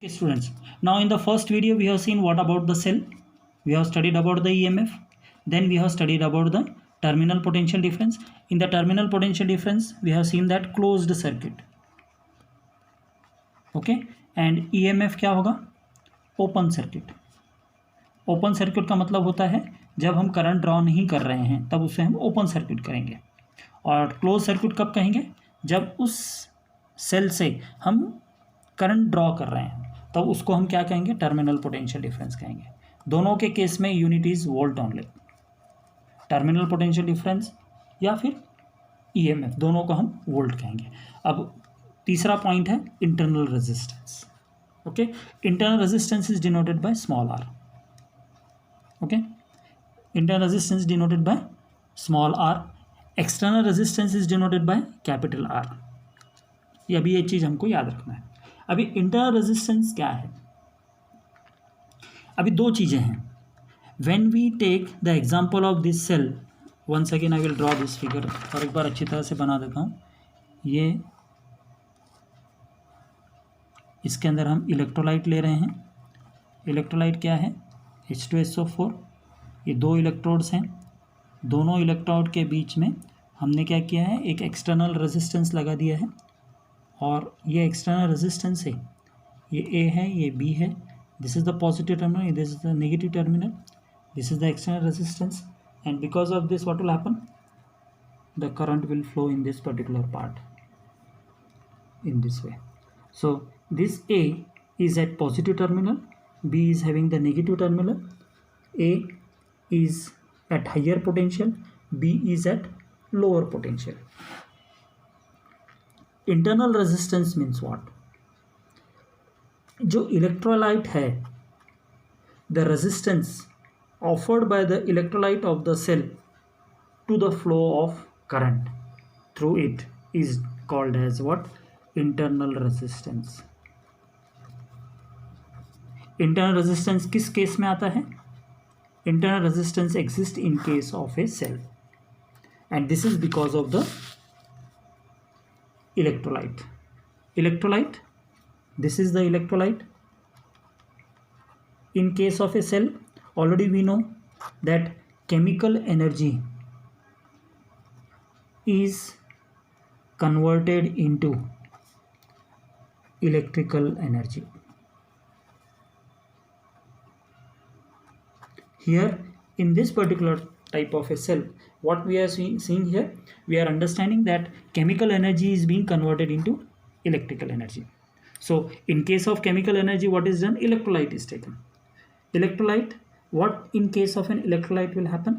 Okay, students, now in the first video we have seen what about the cell. We have studied about the EMF. Then we have studied about the terminal potential difference. In the terminal potential difference we have seen that closed circuit. Okay, and EMF क्या होगा? Open circuit. Open circuit का मतलब होता है जब हम current draw नहीं कर रहे हैं तब उसे हम ओपन सर्किट करेंगे. और क्लोज सर्किट कब कहेंगे? जब उस सेल से हम करंट ड्रॉ कर रहे हैं तब उसको हम क्या कहेंगे? टर्मिनल पोटेंशियल डिफरेंस कहेंगे. दोनों के केस में unit is volt only. Terminal potential difference या फिर ईएमएफ, दोनों को हम वोल्ट कहेंगे. अब तीसरा पॉइंट है internal resistance. Okay, internal resistance is denoted by small R. Okay, internal resistance denoted by small R. External resistance is denoted by capital R. ये अभी ये चीज़ हमको याद रखना है. अभी इंटरनल रेजिस्टेंस क्या है? अभी दो चीज़ें हैं. When we take the example of this cell, once again I will draw this figure और एक बार अच्छी तरह से बना देता हूँ. ये इसके अंदर हम इलेक्ट्रोलाइट ले रहे हैं. इलेक्ट्रोलाइट क्या है? H2SO4. ये दो इलेक्ट्रोड्स हैं. दोनों इलेक्ट्रोड के बीच में हमने क्या किया है? एक एक्सटर्नल रेजिस्टेंस लगा दिया है. और ये एक्सटर्नल रेजिस्टेंस है, ये ए है, ये बी है. This is the positive terminal, this is the negative terminal. This is the external resistance, and because of this what will happen? The current will flow in this particular part in this way. So this A is at positive terminal, B is having the negative terminal. A is at higher potential, B is at lower potential. Internal resistance means what? जो electrolyte है, the resistance offered by the electrolyte of the cell to the flow of current through it is called as what? Internal resistance. Internal resistance किस case में आता है? Internal resistance exist in case of a cell, and this is because of the electrolyte. Electrolyte, this is the electrolyte. In case of a cell, already we know that chemical energy is converted into electrical energy. Here in this particular type of a cell, what we are seeing here, we are understanding that chemical energy is being converted into electrical energy. So in case of chemical energy, what is done? Electrolyte is taken. Electrolyte, what in case of an electrolyte will happen?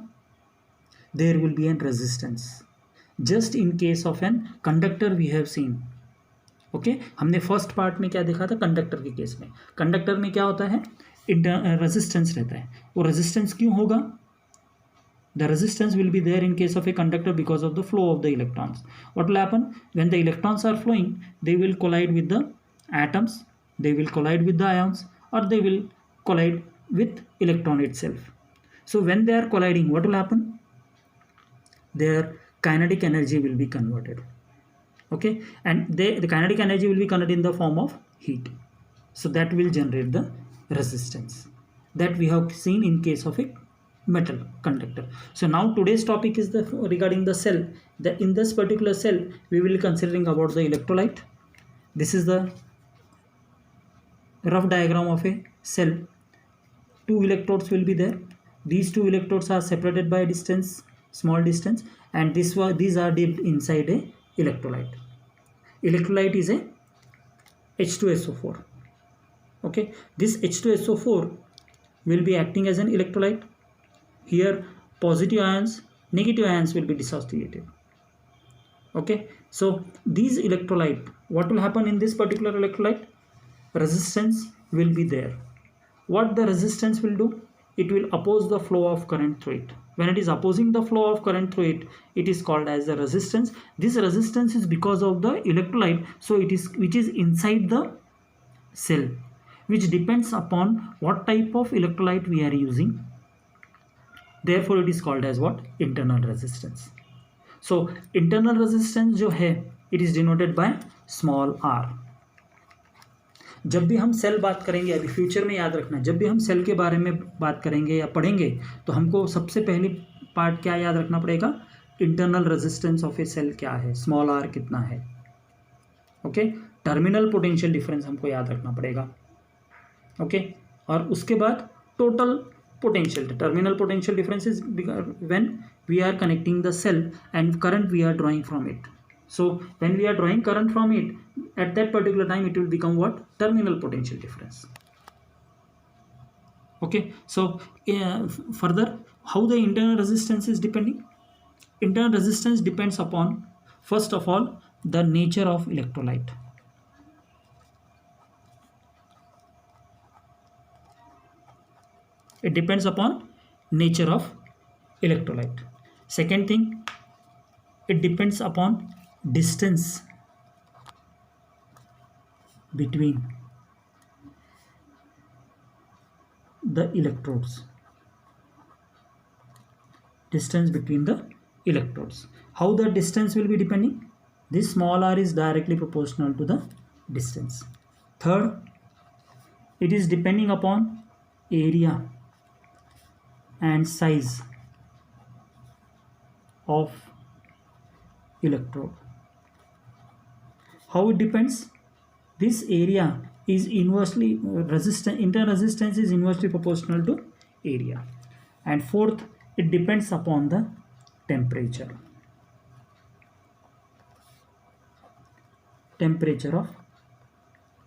There will be a resistance. Just in case of an conductor we have seen. Okay, हमने first part में क्या देखा था? Conductor के case में. Conductor में क्या होता है? रेजिस्टेंस रहता है. वो रेजिस्टेंस क्यों होगा? The resistance will be there in case of a conductor because of the flow of the electrons. What will happen? When the electrons are flowing, they will collide with the atoms, they will collide with the ions, or they will collide with electron itself. So when they are colliding, what will happen? Their kinetic energy will be converted. Okay, and the kinetic energy will be converted in the form of heat. So that will generate the resistance that we have seen in case of a metal conductor. So now today's topic is regarding the cell. That in this particular cell we will be considering about the electrolyte. This is the rough diagram of a cell. Two electrodes will be there. These two electrodes are separated by a distance, small distance, and these are dipped inside a electrolyte. Electrolyte is a H2SO4. Okay, this H2SO4 will be acting as an electrolyte. Here positive ions, negative ions will be dissociated. Okay, so these electrolyte, what will happen in this particular electrolyte? Resistance will be there. What the resistance will do? It will oppose the flow of current through it. When it is opposing the flow of current through it, it is called as the resistance. This resistance is because of the electrolyte, so it is which is inside the cell, which depends upon what type of electrolyte we are using. Therefore it is called as what? Internal resistance. So internal resistance जो है, it is denoted by small r. जब भी हम cell बात करेंगे, अभी future में याद रखना, जब भी हम सेल के बारे में बात करेंगे या पढ़ेंगे तो हमको सबसे पहली पार्ट क्या याद रखना पड़ेगा, internal resistance of a cell क्या है, स्मॉल आर कितना है, ओके। टर्मिनल पोटेंशियल डिफरेंस हमको याद रखना पड़ेगा, ओके। और उसके बाद total potential, terminal potential difference is when we are connecting the cell and current we are drawing from it. So when we are drawing current from it, at that particular time it will become what, terminal potential difference, okay. So further, how the internal resistance is depending, internal resistance depends upon, first of all, the nature of electrolyte. It depends upon nature of electrolyte. Second thing, it depends upon distance between the electrodes. Distance between the electrodes. How the distance will be depending? This small r is directly proportional to the distance. Third, it is depending upon area and size of electrode. How it depends? This area is inversely resistant, internal resistance is inversely proportional to area. And fourth, it depends upon the temperature. Temperature of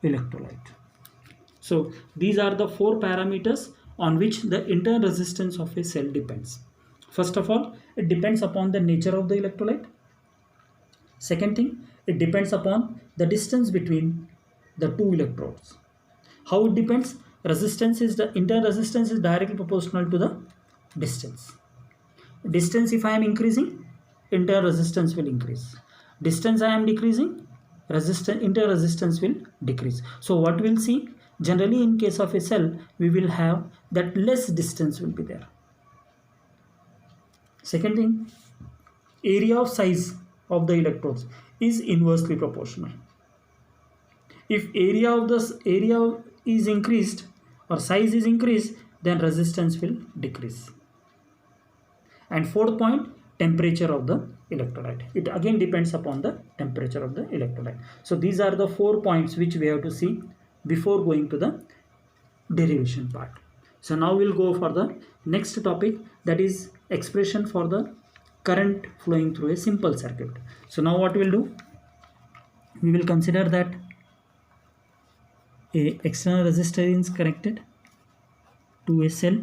electrolyte. So these are the four parameters on which the internal resistance of a cell depends. First of all, it depends upon the nature of the electrolyte. Second thing, it depends upon the distance between the two electrodes. How it depends? Resistance is the internal resistance is directly proportional to the distance. Distance if I am increasing, internal resistance will increase. Distance I am decreasing, internal resistance will decrease. So what we'll see, generally in case of a cell, we will have that less distance will be there. Second thing, area of size of the electrodes is inversely proportional. If area is increased or size is increased, then resistance will decrease. And fourth point, temperature of the electrolyte. It again depends upon the temperature of the electrolyte. So these are the 4 points which we have to see before going to the derivation part. So now we'll go for the next topic, that is expression for the current flowing through a simple circuit. So now what we'll do, we will consider that a external resistor is connected to a cell.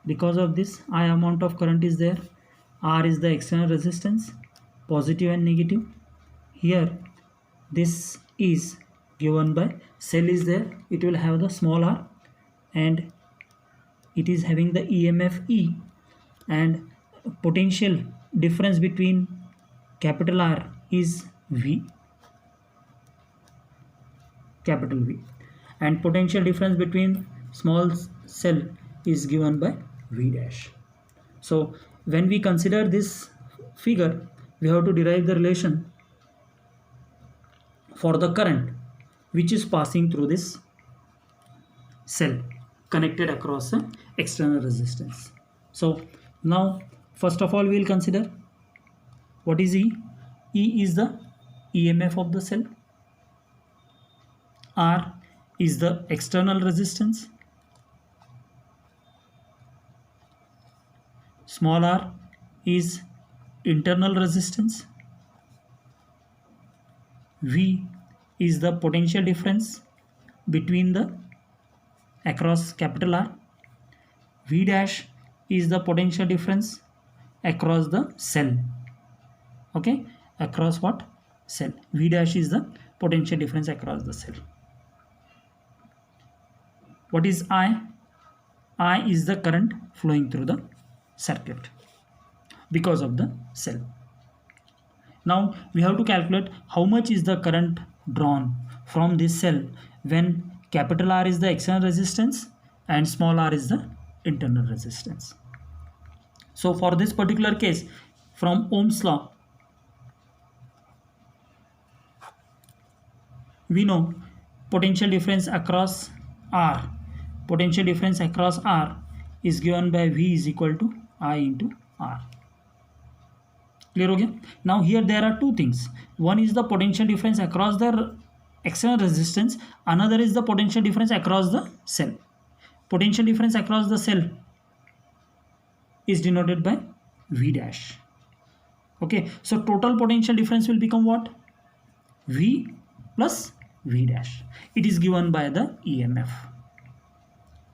Because of this, I amount of current is there. R is the external resistance, positive and negative. Here this is given by cell is there, it will have the small r and it is having the EMF E, and potential difference between capital R is V, capital V, and potential difference between small cell is given by V dash. So when we consider this figure, we have to derive the relation for the current which is passing through this cell connected across an external resistance. So now first of all we will consider what is E. E is the EMF of the cell. R is the external resistance. Small r is internal resistance. V is the potential difference between the across capital R. V dash is the potential difference across the cell. Okay, across what? Cell. V dash is the potential difference across the cell. What is I? I is the current flowing through the circuit because of the cell. Now we have to calculate how much is the current drawn from this cell when capital R is the external resistance and small r is the internal resistance. So for this particular case, from Ohm's law, we know potential difference across R. Potential difference across R is given by V is equal to I into R. Clear हो गया? Now here there are two things. One is the potential difference across the external resistance. Another is the potential difference across the cell. Potential difference across the cell is denoted by V dash. Okay, so total potential difference will become what? V plus V dash. It is given by the EMF.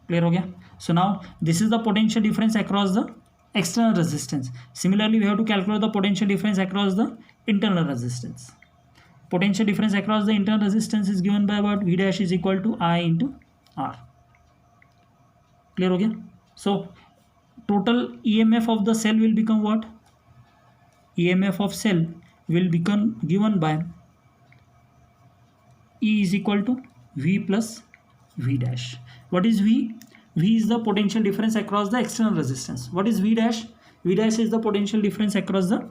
Clear हो गया? So now this is the potential difference across the external resistance. Similarly, we have to calculate the potential difference across the internal resistance. Potential difference across the internal resistance is given by what? V dash is equal to I into R. Clear हो गया? So total EMF of the cell will become what? EMF of cell will become given by E is equal to V plus V dash. What is V? V is the potential difference across the external resistance. What is V dash? V dash is the potential difference across the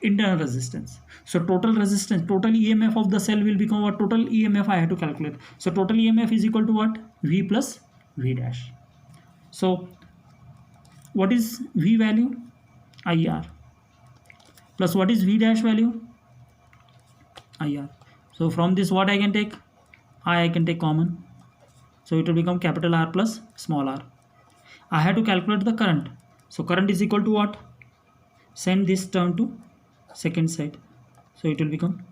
internal resistance. So total resistance, total EMF of the cell will become what? Total EMF I have to calculate. So total EMF is equal to what? V plus V dash. So what is V value? IR. Plus what is V dash value? IR. So from this what I can take? I can take common. So it will become capital R plus small r. I have to calculate the current. So current is equal to what? Send this term to second side. So it will become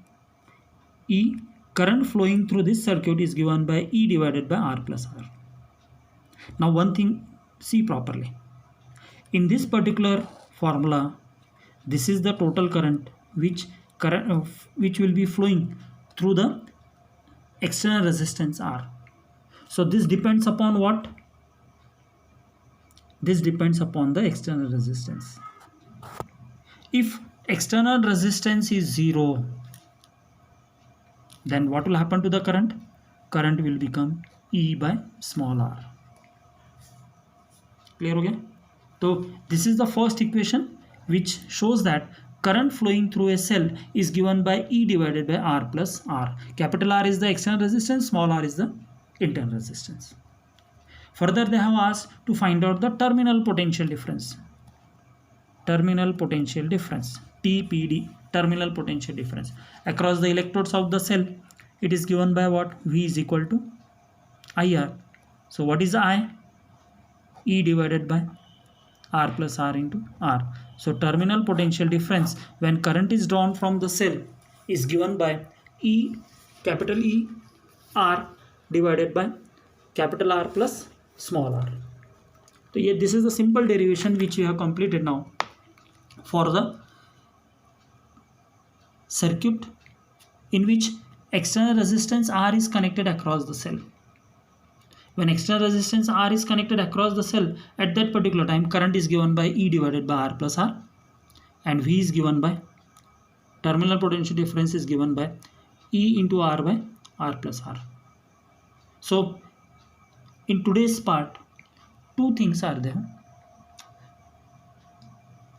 E. Current flowing through this circuit is given by E divided by R plus R. Now one thing, see properly. In this particular formula, this is the total current which will be flowing through the external resistance R. So this depends upon what? This depends upon the external resistance. If external resistance is 0, then what will happen to the current? Current will become E by small r. Clear हो गया? So this is the first equation which shows that current flowing through a cell is given by E divided by R plus R. Capital R is the external resistance, small r is the internal resistance. Further, they have asked to find out the terminal potential difference. Terminal potential difference, TPD, terminal potential difference. Across the electrodes of the cell, it is given by what? V is equal to IR. So what is I? E divided by R plus R into R. So terminal potential difference when current is drawn from the cell is given by E, capital E, R divided by capital R plus small r. So yeah, this is the simple derivation which we have completed now for the circuit in which external resistance R is connected across the cell. When external resistance R is connected across the cell, at that particular time current is given by E divided by R plus R, and V is given by, terminal potential difference is given by E into R by R plus R. So in today's part, two things are there.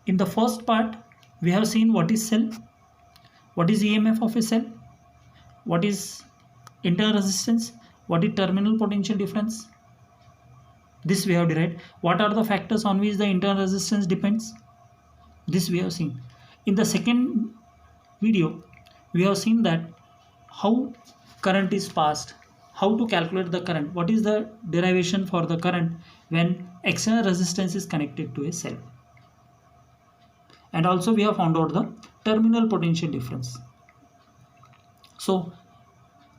In the first part, we have seen what is cell, what is EMF of a cell, what is internal resistance, what is terminal potential difference. This we have derived. What are the factors on which the internal resistance depends? This we have seen. In the second video, we have seen that how current is passed, how to calculate the current, what is the derivation for the current when external resistance is connected to a cell. And also we have found out the terminal potential difference. So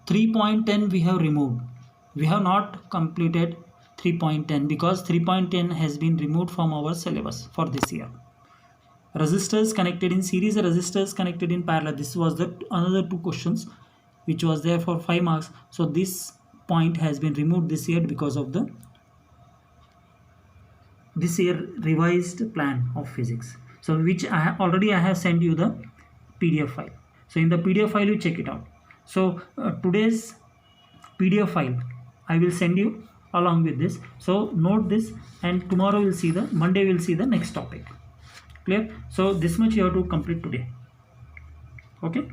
3.10 we have removed. We have not completed 3.10 because 3.10 has been removed from our syllabus for this year. Resistors connected in series, resistors connected in parallel. This was the another two questions which was there for 5 marks. So this point has been removed this year because of the this year revised plan of physics. So which I have sent you the PDF file. So in the PDF file you check it out. So today's PDF file I will send you along with this. So note this, and tomorrow we'll see the Monday we'll see the next topic. Clear? So this much you have to complete today. Okay.